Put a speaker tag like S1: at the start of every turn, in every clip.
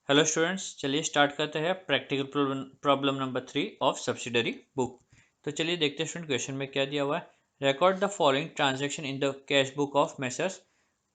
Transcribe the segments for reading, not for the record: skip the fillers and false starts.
S1: Hello students, चलिए start करते हैं practical problem number 3 of subsidiary book. तो चलिए देखते हैं स्टूडेंट क्वेश्चन में क्या दिया हुआ है। Record the following transaction in the cash book of Messrs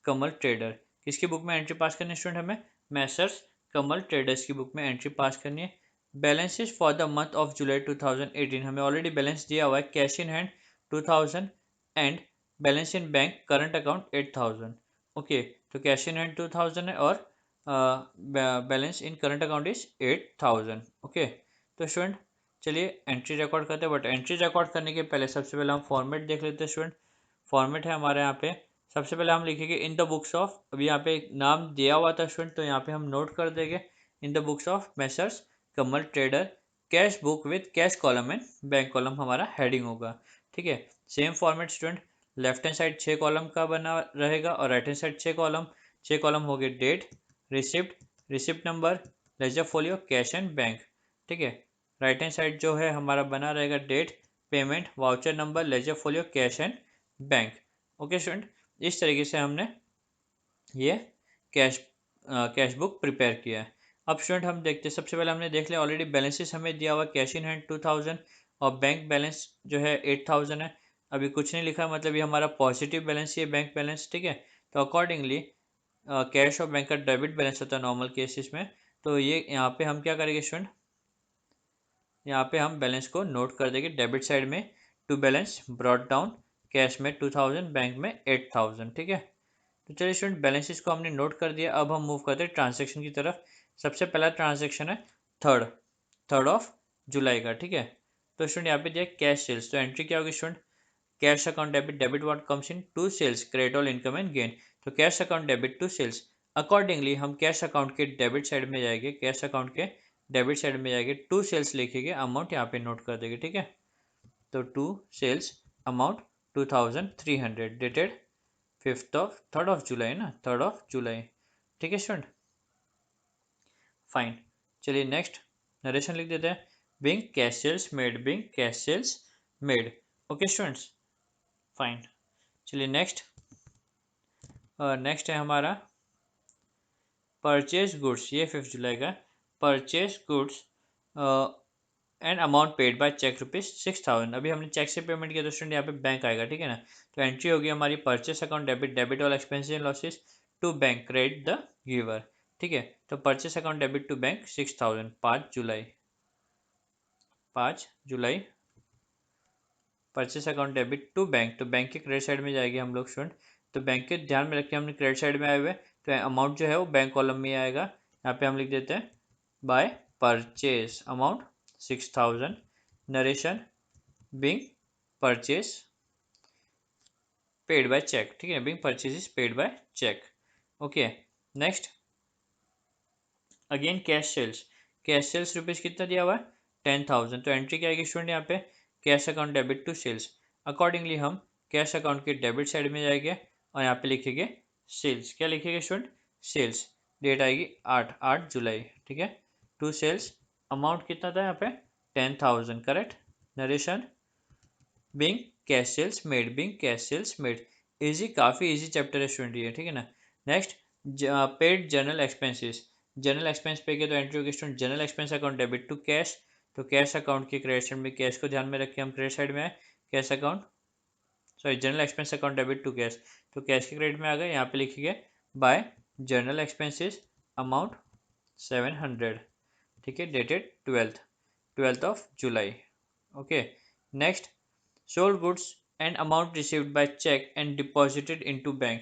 S1: Kamal trader. किसकी बुक में एंट्री पास करनी है स्टूडेंट? हमें मैसर्स कमल ट्रेडर्स की बुक में एंट्री पास करनी है। Balances for the month of July 2018, हमें ऑलरेडी बैलेंस दिया हुआ है cash in hand 2000 and balance in bank current account 8000। Okay, तो कैश इन हैंड 2000 है और balance in current account is 8000। Okay, तो स्टूडेंट चलिए एंट्री रिकॉर्ड करते हैं, बट एंट्री रिकॉर्ड करने के पहले सबसे पहले हम फॉर्मेट देख लेते हैं स्टूडेंट। फॉर्मेट है हमारे यहाँ पे, सबसे पहले हम लिखेंगे इन द बुक्स ऑफ, अभी यहाँ पे एक नाम दिया हुआ था स्टूडेंट, तो यहाँ पे हम नोट कर देंगे in the books of Messrs Kamal trader cash book with cash column and bank column हमारा हेडिंग होगा। ठीक है, same format student, left hand side 6 column का बना रहेगा और राइट हैंड साइड 6 कॉलम हो गए date, receipt, receipt number, ledger folio, cash and bank. ठीक है, राइट हैंड साइड जो है हमारा बना रहेगा date, payment, voucher number, ledger folio, cash and bank. Okay student, इस तरीके से हमने ये कैश कैश बुक प्रिपेयर किया है। अब स्टूडेंट हम देखते हैं, सबसे पहले हमने देख लिया ऑलरेडी बैलेंसेस हमें दिया हुआ कैश इन हैंड 2000 और बैंक बैलेंस जो है 8000 है। अभी कुछ नहीं लिखा, मतलब ये हमारा पॉजिटिव बैलेंस ही है बैंक बैलेंस। ठीक है, तो अकॉर्डिंगली कैश और बैंक का डेबिट बैलेंस होता है नॉर्मल केसेस में। तो ये यहाँ पे हम क्या करेंगे स्टूडेंट, यहाँ पे हम बैलेंस को नोट कर देंगे डेबिट साइड में, to balance brought down, cash में 2000, बैंक में 8000। ठीक है, तो चलिए स्टूडेंट बैलेंसेस को हमने नोट कर दिया। अब हम मूव करते हैं ट्रांजेक्शन की तरफ। सबसे पहला ट्रांजेक्शन है थर्ड थर्ड ऑफ जुलाई का। ठीक है, तो स्टूडेंट यहाँ पे दिया कैश सेल्स, तो एंट्री क्या होगी student? Cash account debit, debit what comes in to sales, credit all income and gain. तो cash account debit to sales, accordingly हम कैश अकाउंट के डेबिट साइड में जाएंगे, कैश अकाउंट के डेबिट साइड में जाएंगे, टू सेल्स लिखेंगे, amount यहाँ पे नोट कर देंगे। ठीक है, तो to sales amount 2300 dated 3rd of July ना, 3rd of July। ठीक है स्टूडेंट, फाइन। चलिए नेक्स्ट नरेशन लिख देते हैं, being cash sales made, being cash sales made. Okay students, fine. चलिए नेक्स्ट नेक्स्ट है हमारा परचेज गुड्स, ये 5 जुलाई का। Purchase goods and amount paid by cheque ₹6000। अभी हमने चेक से पेमेंट किया तो स्टूडेंट यहाँ पे बैंक आएगा। ठीक है ना, तो एंट्री होगी हमारी purchase account debit, debit all expenses and losses to bank, credit the giver. ठीक है, तो purchase account debit to bank 6000, 5 जुलाई, 5 जुलाई। Purchase account debit to bank, तो बैंक के क्रेडिट साइड में जाएगी हम लोग स्टूडेंट। तो बैंक के ध्यान में रखिए हमने क्रेडिट साइड में आए हुए, तो अमाउंट जो है वो बैंक कॉलम में आएगा। यहाँ पे हम लिख देते हैं by purchase amount 6000, narration being purchase paid by cheque. ठीक है, being purchase is paid by cheque. Okay, next again cash sales, cash sales rupees कितना दिया हुआ है? 10000। तो एंट्री क्या आएगी स्टूडेंट यहाँ पे? Cash account debit to sales, accordingly हम कैश अकाउंट के डेबिट साइड में जाएंगे और यहाँ पे लिखेंगे सेल्स। क्या लिखेंगे स्टूडेंट? सेल्स। डेट आएगी 8 जुलाई। ठीक है, टू सेल्स अमाउंट कितना था यहाँ पे? 10000, correct. Narration being cash sales made, being cash sales made. Easy, काफ़ी इजी चैप्टर है स्टूडेंट ये। ठीक है ना, next paid general expenses, general expense पे के तो एंट्री होगी student general expense account debit to cash. तो कैश अकाउंट के क्रेडिट साइड में कैश को ध्यान में रख के हम क्रेडिट साइड में आए, cash account sorry general expense account debit to cash, तो कैश के क्रेडिट में आ गए। यहाँ पे लिखिए बाय जनरल एक्सपेंसेस अमाउंट 700। ठीक है, dated 12th of July। Okay, next sold goods and amount received by cheque and deposited into bank.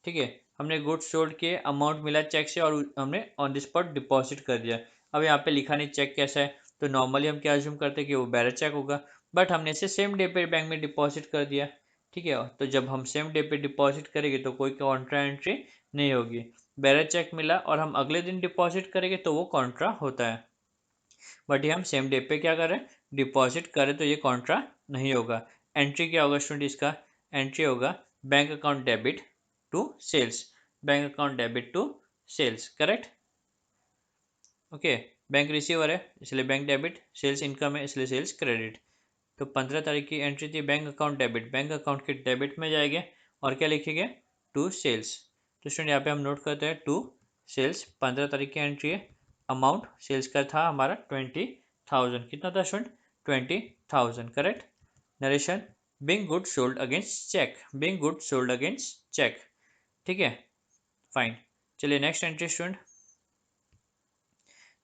S1: ठीक है, हमने गुड्स सोल्ड किए, अमाउंट मिला चेक से और हमने ऑन द स्पॉट डिपॉजिट कर दिया। अब यहाँ पे लिखा नहीं चेक कैसा है, तो नॉर्मली हम क्या अज्यूम करते हैं कि वो बैरर चेक होगा, बट हमने इसे सेम डे पे बैंक में डिपॉजिट कर दिया। ठीक है, तो जब हम सेम डे पे डिपॉजिट करेंगे तो कोई कॉन्ट्रा एंट्री नहीं होगी। बैरर चेक मिला और हम अगले दिन डिपॉजिट करेंगे तो वो कॉन्ट्रा होता है, बट ये हम सेम डे पे क्या करें, डिपॉजिट करें, तो ये कॉन्ट्रा नहीं होगा। एंट्री क्या होगा स्टूडेंट इसका? एंट्री होगा bank account debit to sales, bank account debit to sales, correct. Okay, bank receiver है इसलिए बैंक डेबिट, सेल्स इनकम है इसलिए सेल्स क्रेडिट। तो 15 तारीख की एंट्री थी bank account debit, bank account के डेबिट में जाएंगे और क्या लिखेंगे? To sales. तो स्टूडेंट यहाँ पे हम नोट करते हैं टू सेल्स, 15 तारीख की एंट्री है, अमाउंट सेल्स का था हमारा 20,000। कितना था student? 20,000, correct. Narration, being good sold against cheque, being good sold against cheque, ठीक है, फाइन। चलिए नेक्स्ट एंट्री स्टूडेंट।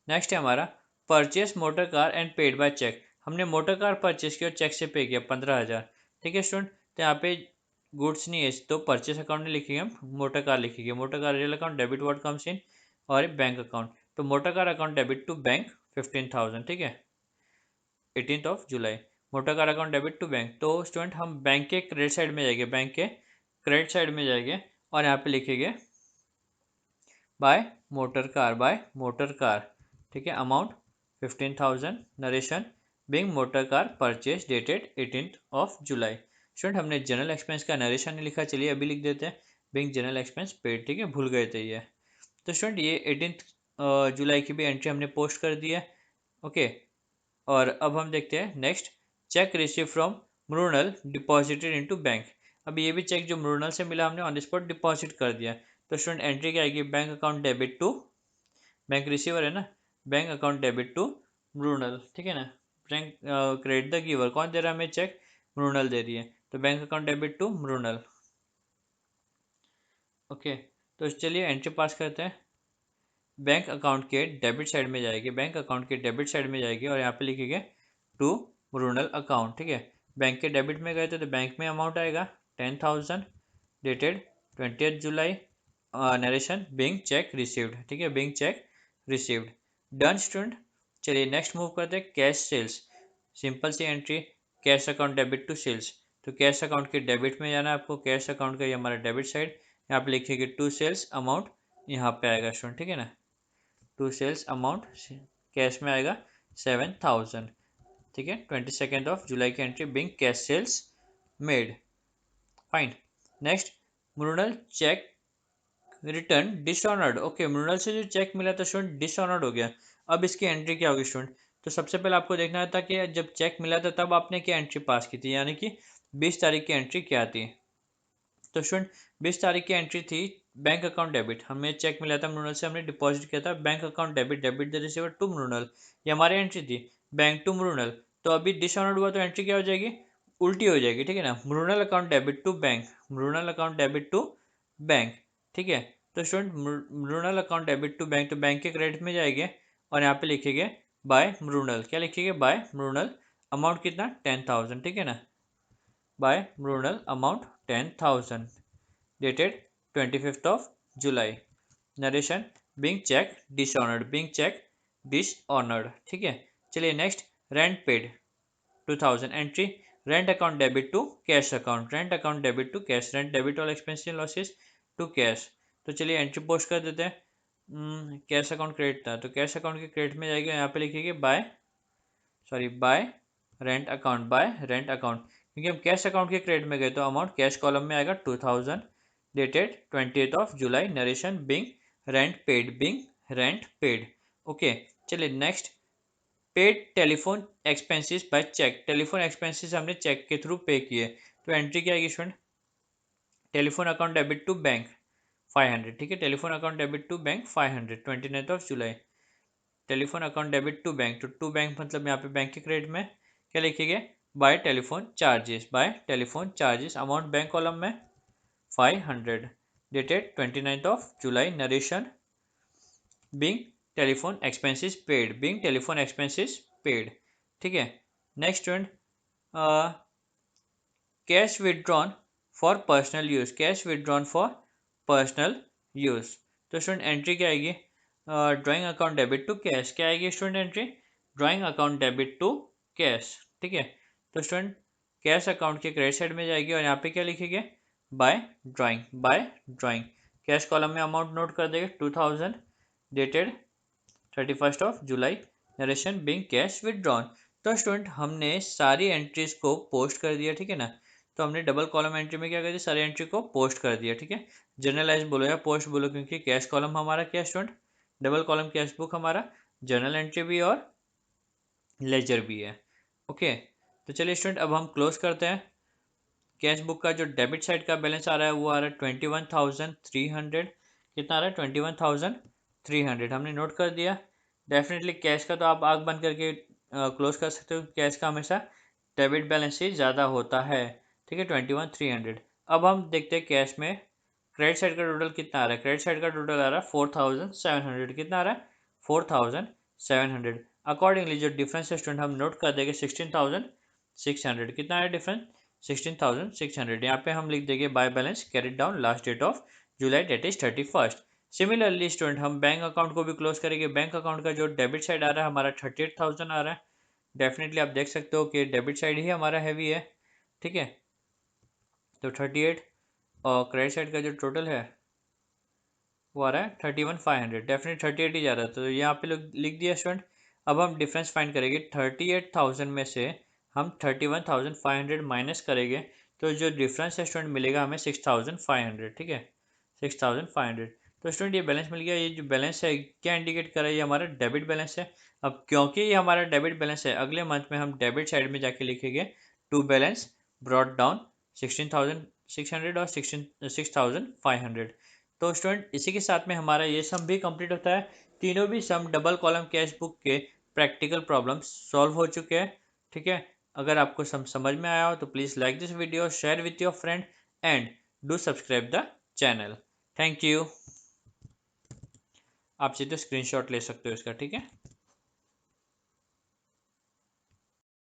S1: नेक्स्ट है हमारा purchase motor car and paid by cheque. हमने मोटर कार परचेस की और चेक से पे किया 15,000, ठीक है स्टूडेंट। तो यहाँ पे गुड्स नहीं है तो परचेस अकाउंट में लिखेंगे, हम मोटर कार लिखेंगे। Motor car real account debit what comes in, और बैंक अकाउंट, तो motor car account debit to bank 15,000, ठीक है, 18 जुलाई। Motor car account debit to bank, तो स्टूडेंट हम बैंक के क्रेडिट साइड में जाएंगे, बैंक के क्रेडिट साइड में जाएंगे और यहाँ पे लिखेंगे by motor car, by motor car, ठीक है, amount 15,000। Narration, being motor car purchase dated 18 जुलाई। स्टूडेंट हमने जनरल एक्सपेंस का नरेशन नहीं लिखा, चलिए अभी लिख देते हैं, बिंग जनरल एक्सपेंस पेड, ठीक है, भूल गए थे ये। तो स्टूडेंट ये 18 जुलाई की भी एंट्री हमने पोस्ट कर दी है, ओके। और अब हम देखते हैं next, cheque receive from Mrinal deposited into bank. अब ये भी चेक जो मृणाल से मिला हमने ऑन द स्पॉट डिपॉजिट कर दिया, तो स्टूडेंट एंट्री क्या आएगी, bank account debit to, bank receiver है ना, bank account debit to Mrinal, ठीक है ना। बैंक क्रेडिट द गिवर, कौन दे रहा है हमें चेक, मृणाल दे रही है, तो bank account debit to Mrinal, okay. तो चलिए एंट्री पास करते हैं। बैंक अकाउंट के डेबिट साइड में जाएगी, बैंक अकाउंट के डेबिट साइड में जाएगी और यहाँ पे लिखेंगे टू मृणाल अकाउंट, ठीक है। बैंक के डेबिट में गए तो बैंक में अमाउंट आएगा 10,000 डेटेड 20 जुलाई। नरेशन, बिंग चेक रिसीव्ड, ठीक है, being cheque received, done student. चलिए नेक्स्ट मूव करते हैं, कैश सेल्स। सिंपल सी entry, cash account debit to sales, तो कैश अकाउंट के डेबिट में जाना है आपको, कैश अकाउंट का ये हमारा डेबिट साइड, यहाँ पे लिखेंगे टू सेल्स अमाउंट, यहाँ पे आएगा स्टूडेंट, ठीक है ना, टू सेल्स अमाउंट कैश में आएगा 7,000, ठीक है। 22 जुलाई की entry, being cash sales made, fine. Next, Mrinal cheque return dishonoured, okay, Mrinal से जो चेक मिला था स्टूडेंट डिसऑनर्ड हो गया। अब इसकी एंट्री क्या होगी स्टूडेंट, तो सबसे पहले आपको देखना था कि जब चेक मिला था तब आपने क्या एंट्री पास की थी, यानी कि 20 तारीख की एंट्री क्या थी। तो स्टूडेंट 20 तारीख की एंट्री थी बैंक अकाउंट डेबिट, हमें चेक मिला था मृणाल से, हमने डिपॉजिट किया था, bank account debit, debit the receiver to Mrinal, ये हमारी एंट्री थी, बैंक टू मृणाल। तो अभी डिसऑनर्ड हुआ तो एंट्री क्या हो जाएगी, उल्टी हो जाएगी, ठीक है ना, Mrinal account debit to bank, Mrinal account debit to bank, ठीक है। तो student Mrinal account debit to bank, तो बैंक के क्रेडिट में जाएंगे और यहाँ पे लिखेंगे बाय मृणाल, क्या लिखेंगे, बाय मृणाल, अमाउंट कितना 10,000, ठीक है ना, by Mrinal amount 10,000 dated 25 July। Narration, being cheque dishonoured, being cheque dishonoured, ठीक है। चलिए next, rent paid 2,000 entry, rent account debit to cash account, rent account debit to cash, rent debit all expensive losses to cash. तो चलिए entry post कर देते हैं, cash account credit था, तो कैश अकाउंट के क्रेडिट में जाएगा, यहाँ पे लिखिए bye rent account, bye rent account, क्योंकि हम कैश अकाउंट के क्रेडिट में गए तो अमाउंट कैश कॉलम में आएगा 2,000 dated 20 July। Narration, being rent paid, being rent paid, okay. चलिए next, paid telephone expenses by cheque, telephone expenses हमने चेक के थ्रू पे किए, तो एंट्री क्या आएगी student, telephone account debit to bank 500, ठीक है, telephone account debit to bank 500 29 जुलाई। Telephone account debit to bank, तो टू बैंक मतलब यहाँ पे बैंक के क्रेडिट में क्या लिखेंगे, by telephone charges, by telephone charges, amount bank column में 500 dated 29 July। Narration, being telephone expenses paid, being telephone expenses paid, ठीक है। Next student, cash withdrawn for personal use, cash withdrawn for personal use, तो student entry क्या आएगी, drawing account debit to cash, क्या आएगी student entry, drawing account debit to cash, ठीक है। तो स्टूडेंट कैश अकाउंट के क्रेडिट साइड में जाएगी और यहाँ पे क्या लिखेंगे, bye drawing, by drawing, cash column में अमाउंट नोट कर देंगे 2,000 dated 31 July। Narration, being cash withdrawn. तो स्टूडेंट हमने सारी एंट्रीज को पोस्ट कर दिया, ठीक है ना, तो हमने डबल कॉलम एंट्री में क्या कर दिया, सारी एंट्री को पोस्ट कर दिया, ठीक है। जर्नलाइज बोलो या पोस्ट बोलो, क्योंकि कैश कॉलम हमारा क्या student, double column cash book हमारा जर्नल एंट्री भी और लेजर भी है, ओके। तो चलिए स्टूडेंट अब हम क्लोज करते हैं। कैश बुक का जो डेबिट साइड का बैलेंस आ रहा है वो आ रहा है 21,300, कितना आ रहा है 21,300, हमने नोट कर दिया। डेफिनेटली कैश का तो आप आग बंद करके क्लोज कर सकते हो, कैश का हमेशा डेबिट बैलेंस से ज़्यादा होता है। ठीक है, 21,300। अब हम देखते हैं कैश में क्रेडिट साइड का टोटल कितना आ रहा है। क्रेडिट साइड का टोटल आ रहा है 4,700। कितना आ रहा है? 4,700। अकॉर्डिंगली जो डिफरेंस है स्टूडेंट हम नोट कर देंगे 16,600। कितना है डिफरेंस? 16,600। यहाँ पे हम लिख देंगे by balance carried down last date of जुलाई, date is 31st। Similarly student हम बैंक अकाउंट को भी क्लोज करेंगे। बैंक अकाउंट का जो डेबिट साइड आ रहा है हमारा 38,000 आ रहा है। डेफिनेटली आप देख सकते हो कि डेबिट साइड ही हमारा हैवी है। ठीक है, तो 38 और क्रेडिट साइड का जो टोटल है वो आ रहा है 31,500। डेफिनेट 38 ही जा रहा है, तो यहाँ पे लोग लिख दिया स्टूडेंट। अब हम डिफरेंस फाइंड करेंगे। 38,000 में से हम 31,500 माइनस करेंगे, तो जो डिफरेंस है स्टूडेंट मिलेगा हमें 6,500। ठीक है, 6,500। तो स्टूडेंट ये बैलेंस मिल गया। ये जो बैलेंस है क्या इंडिकेट कर रहा है? ये हमारा डेबिट बैलेंस है। अब क्योंकि ये हमारा डेबिट बैलेंस है, अगले मंथ में हम डेबिट साइड में जाके लिखेंगे टू बैलेंस ब्रॉट डाउन 16,600 और 6,500। तो स्टूडेंट इसी के साथ में हमारा ये सम भी कंप्लीट होता है। तीनों भी सम डबल कॉलम कैश बुक के प्रैक्टिकल प्रॉब्लम्स सॉल्व हो चुके हैं। ठीक है, अगर आपको सम समझ में आया हो तो please like this video, share with your friend and do subscribe the channel. Thank you. आप सीधे स्क्रीनशॉट ले सकते हो इसका। ठीक है।